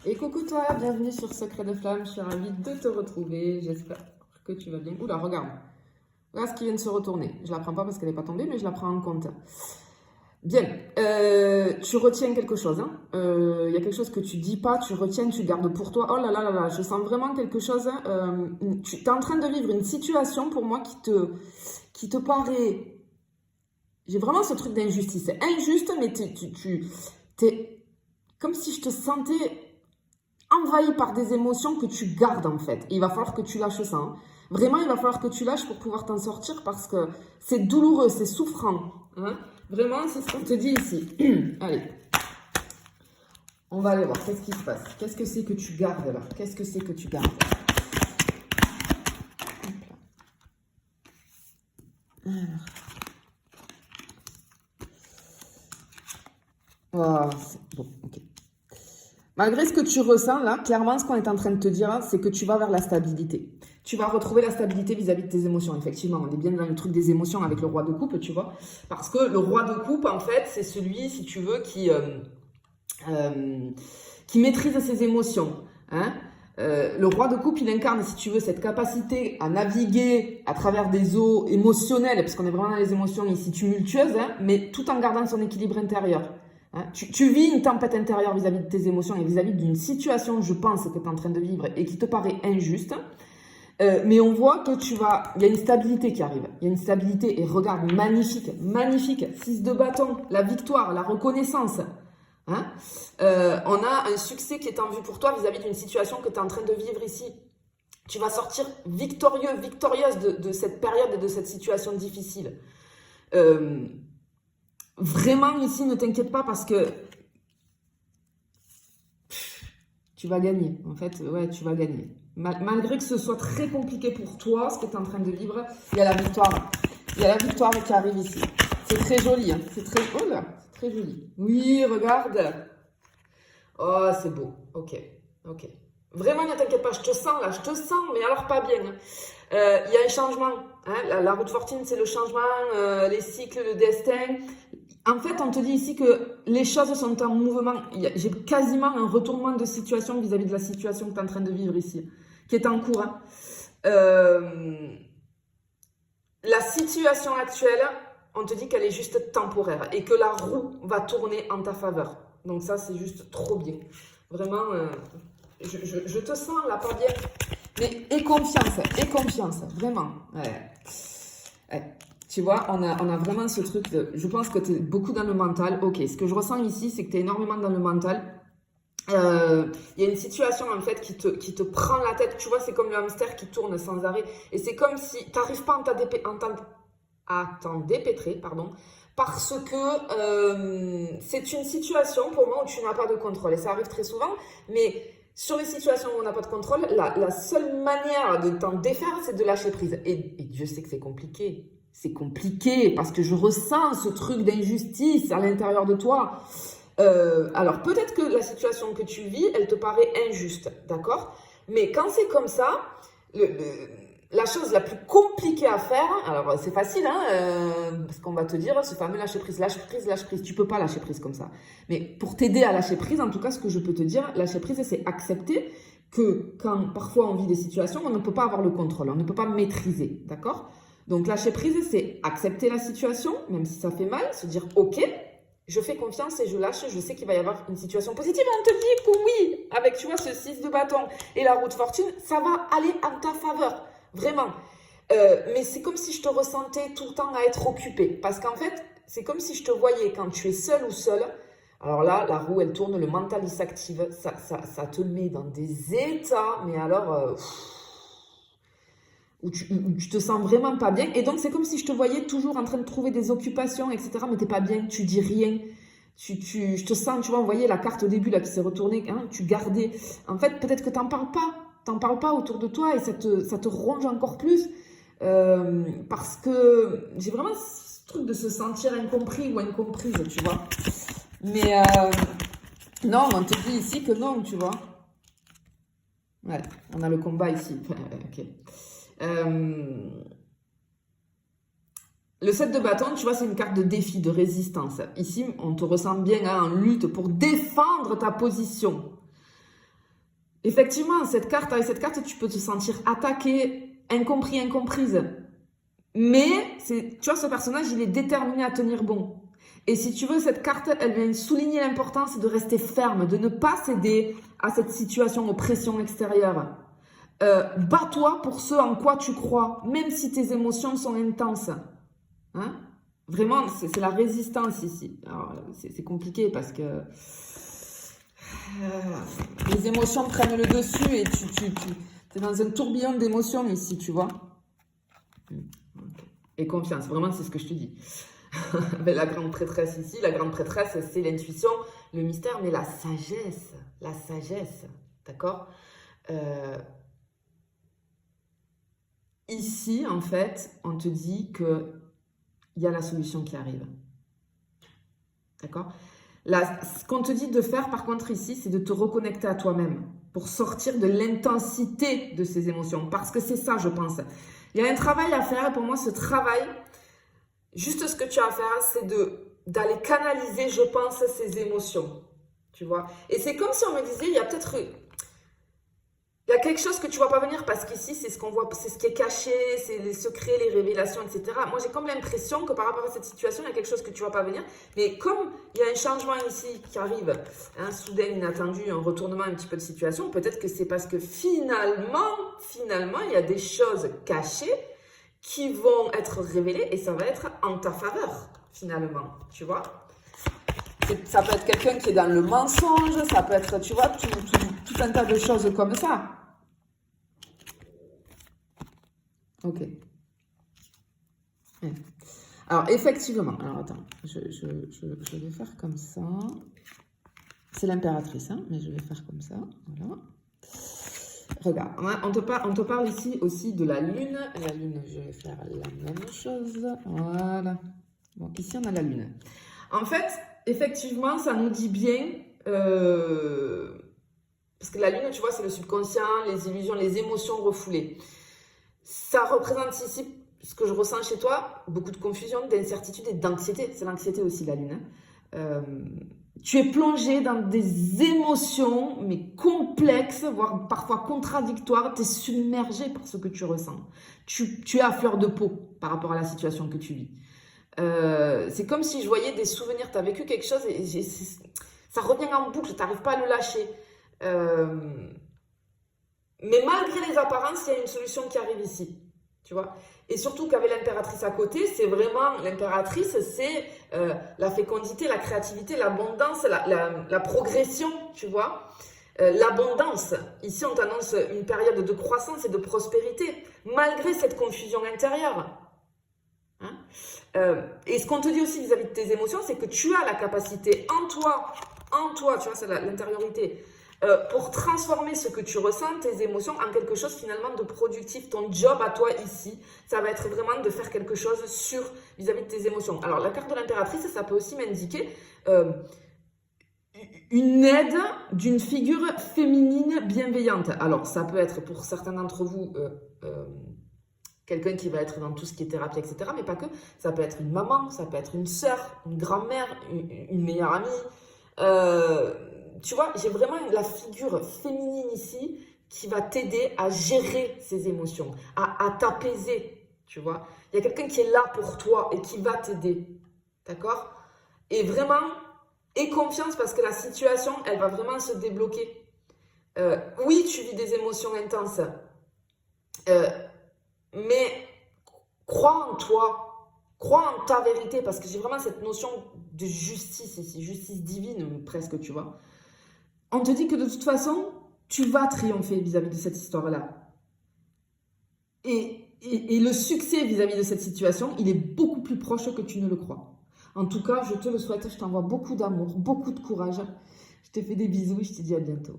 Et coucou toi, bienvenue sur Secret de Flamme, je suis ravie de te retrouver, j'espère que tu vas bien. Oula, regarde, ce qui vient de se retourner. Je la prends pas parce qu'elle n'est pas tombée, mais je la prends en compte. Bien, tu retiens quelque chose, hein. Y a quelque chose que tu dis pas, tu retiens, tu gardes pour toi. Oh là là là là, je sens vraiment quelque chose. Tu es en train de vivre une situation pour moi qui te paraît... J'ai vraiment ce truc d'injustice. C'est injuste, mais t'es comme si je te sentais envahi par des émotions que tu gardes en fait. Et il va falloir que tu lâches ça, hein. Vraiment, il va falloir que tu lâches pour pouvoir t'en sortir parce que c'est douloureux, c'est souffrant, hein. Vraiment, c'est ce qu'on te dit ici. Allez, on va aller voir qu'est-ce qui se passe. Qu'est-ce que c'est que tu gardes là? Qu'est-ce que c'est que tu gardes? Alors. Oh, bon, ok. Malgré ce que tu ressens là, clairement, ce qu'on est en train de te dire, c'est que tu vas vers la stabilité. Tu vas retrouver la stabilité vis-à-vis de tes émotions. Effectivement, on est bien dans le truc des émotions avec le roi de coupe, tu vois. Parce que le roi de coupe, en fait, c'est celui, si tu veux, qui maîtrise ses émotions, hein. Le roi de coupe, il incarne, si tu veux, cette capacité à naviguer à travers des eaux émotionnelles, parce qu'on est vraiment dans les émotions ici tumultueuses, hein, mais tout en gardant son équilibre intérieur. Hein, tu vis une tempête intérieure vis-à-vis de tes émotions et vis-à-vis d'une situation, je pense, que tu es en train de vivre et qui te paraît injuste. Mais on voit que il y a une stabilité qui arrive. Il y a une stabilité et regarde, magnifique, magnifique. 6 de bâton, la victoire, la reconnaissance. Hein, on a un succès qui est en vue pour toi vis-à-vis d'une situation que tu es en train de vivre ici. Tu vas sortir victorieux, victorieuse de cette période et de cette situation difficile. Vraiment, ici, ne t'inquiète pas parce que tu vas gagner. En fait, ouais, tu vas gagner. Malgré que ce soit très compliqué pour toi, ce que tu es en train de vivre, il y a la victoire. Il y a la victoire qui arrive ici. C'est très joli. Hein. C'est très... Oh là, c'est très joli. Oui, regarde. Oh, c'est beau. Ok, ok. Vraiment, ne t'inquiète pas, je te sens là, je te sens, mais alors pas bien. Il y a un changement. Hein. La route fortune, c'est le changement, les cycles, le destin. En fait, on te dit ici que les choses sont en mouvement. J'ai quasiment un retournement de situation vis-à-vis de la situation que tu es en train de vivre ici, qui est en cours. Hein. La situation actuelle, on te dit qu'elle est juste temporaire et que la roue va tourner en ta faveur. Donc ça, c'est juste trop bien. Vraiment, je te sens là, pas bien. Mais aie confiance, vraiment. Ouais. Ouais. Tu vois, on a vraiment ce truc de... Je pense que tu es beaucoup dans le mental. Ok, ce que je ressens ici, c'est que tu es énormément dans le mental. Il y a une situation en fait qui te prend la tête. Tu vois, c'est comme le hamster qui tourne sans arrêt. Et c'est comme si tu n'arrives pas à t'en dépêtrer, pardon, parce que c'est une situation pour moi où tu n'as pas de contrôle. Et ça arrive très souvent, mais... Sur les situations où on n'a pas de contrôle, la seule manière de t'en défaire, c'est de lâcher prise. Et Dieu sait que c'est compliqué. C'est compliqué parce que je ressens ce truc d'injustice à l'intérieur de toi. Alors peut-être que la situation que tu vis, elle te paraît injuste, d'accord? Mais quand c'est comme ça, la chose la plus compliquée à faire, alors c'est facile, hein, parce qu'on va te dire ce fameux lâcher prise, lâche prise, lâche prise. Tu peux pas lâcher prise comme ça. Mais pour t'aider à lâcher prise, en tout cas, ce que je peux te dire, lâcher prise, c'est accepter que quand parfois on vit des situations, on ne peut pas avoir le contrôle, on ne peut pas maîtriser, d'accord? Donc lâcher prise, c'est accepter la situation, même si ça fait mal, se dire ok, je fais confiance et je lâche, je sais qu'il va y avoir une situation positive. On te dit que oui, avec tu vois ce 6 de bâton et la roue de fortune, ça va aller en ta faveur. Vraiment. Mais c'est comme si je te ressentais tout le temps à être occupée. Parce qu'en fait, c'est comme si je te voyais quand tu es seule ou seule. Alors là, la roue, elle tourne, le mental, il s'active. Ça te met dans des états, mais alors, où tu te sens vraiment pas bien. Et donc, c'est comme si je te voyais toujours en train de trouver des occupations, etc. Mais t'es pas bien, tu dis rien. Je te sens, tu vois, vous voyez la carte au début là qui s'est retournée, hein, tu gardais. En fait, peut-être que t'en parles pas. T'en parles pas autour de toi et ça te ronge encore plus parce que j'ai vraiment ce truc de se sentir incompris ou incomprise, tu vois. Mais non, on te dit ici que non, tu vois. Ouais, on a le combat ici. Ok. Le 7 de bâton, tu vois, c'est une carte de défi, de résistance. Ici, on te ressent bien hein, en lutte pour défendre ta position. Effectivement, avec cette carte, tu peux te sentir attaqué, incompris, incomprise. Mais, tu vois, ce personnage, il est déterminé à tenir bon. Et si tu veux, cette carte, elle vient souligner l'importance de rester ferme, de ne pas céder à cette situation aux pressions extérieures. Bats-toi pour ce en quoi tu crois, même si tes émotions sont intenses. Hein? Vraiment, c'est la résistance ici. Alors, c'est compliqué parce que les émotions prennent le dessus et tu es dans un tourbillon d'émotions ici, tu vois. Et confiance, vraiment, c'est ce que je te dis. Mais la grande prêtresse ici, la grande prêtresse, c'est l'intuition, le mystère, mais la sagesse, d'accord? Ici, en fait, on te dit que il y a la solution qui arrive, d'accord? Ce qu'on te dit de faire, par contre, ici, c'est de te reconnecter à toi-même pour sortir de l'intensité de ces émotions, parce que c'est ça, je pense. Il y a un travail à faire, et pour moi, ce travail, juste ce que tu as à faire, c'est d'aller canaliser, je pense, ces émotions, tu vois. Et c'est comme si on me disait, il y a quelque chose que tu ne vois pas venir, parce qu'ici, c'est ce qu'on voit, c'est ce qui est caché, c'est les secrets, les révélations, etc. Moi, j'ai comme l'impression que par rapport à cette situation, il y a quelque chose que tu ne vois pas venir. Mais comme il y a un changement ici qui arrive, hein, soudain, inattendu, un retournement un petit peu de situation, peut-être que c'est parce que finalement, il y a des choses cachées qui vont être révélées et ça va être en ta faveur, finalement, tu vois. Ça peut être quelqu'un qui est dans le mensonge, ça peut être, tu vois, tout un tas de choses comme ça. Ok. Alors, effectivement, alors attends, je vais faire comme ça. C'est l'impératrice, hein, mais je vais faire comme ça, voilà. Regarde, on te parle ici aussi de la lune. La lune, je vais faire la même chose, voilà. Bon, ici, on a la lune. En fait, effectivement, ça nous dit bien, parce que la lune, tu vois, c'est le subconscient, les illusions, les émotions refoulées. Ça représente ici ce que je ressens chez toi, beaucoup de confusion, d'incertitude et d'anxiété. C'est l'anxiété aussi, la lune. Tu es plongé dans des émotions, mais complexes, voire parfois contradictoires. Tu es submergé par ce que tu ressens. Tu es à fleur de peau par rapport à la situation que tu vis. C'est comme si je voyais des souvenirs. Tu as vécu quelque chose et ça revient en boucle. Tu n'arrives pas à le lâcher. Mais malgré les apparences, il y a une solution qui arrive ici. Tu vois? Et surtout qu'avec l'impératrice à côté, c'est vraiment, l'impératrice, c'est la fécondité, la créativité, l'abondance, la progression, tu vois? L'abondance. Ici, on t'annonce une période de croissance et de prospérité, malgré cette confusion intérieure. Hein? Et ce qu'on te dit aussi vis-à-vis de tes émotions, c'est que tu as la capacité en toi, tu vois, c'est l'intériorité, pour transformer ce que tu ressens, tes émotions, en quelque chose finalement de productif. Ton job à toi ici, ça va être vraiment de faire quelque chose vis-à-vis de tes émotions. Alors, la carte de l'impératrice, ça peut aussi m'indiquer une aide d'une figure féminine bienveillante. Alors, ça peut être pour certains d'entre vous quelqu'un qui va être dans tout ce qui est thérapie, etc. Mais pas que. Ça peut être une maman, ça peut être une sœur, une grand-mère, une meilleure amie. Tu vois, j'ai vraiment la figure féminine ici qui va t'aider à gérer ces émotions, à t'apaiser, tu vois. Il y a quelqu'un qui est là pour toi et qui va t'aider, d'accord? Et vraiment, aie confiance parce que la situation, elle va vraiment se débloquer. Oui, tu vis des émotions intenses, mais crois en toi, crois en ta vérité parce que j'ai vraiment cette notion de justice ici, justice divine presque, tu vois. On te dit que de toute façon, tu vas triompher vis-à-vis de cette histoire-là. Et le succès vis-à-vis de cette situation, il est beaucoup plus proche que tu ne le crois. En tout cas, je te le souhaite, je t'envoie beaucoup d'amour, beaucoup de courage. Je te fais des bisous et je te dis à bientôt.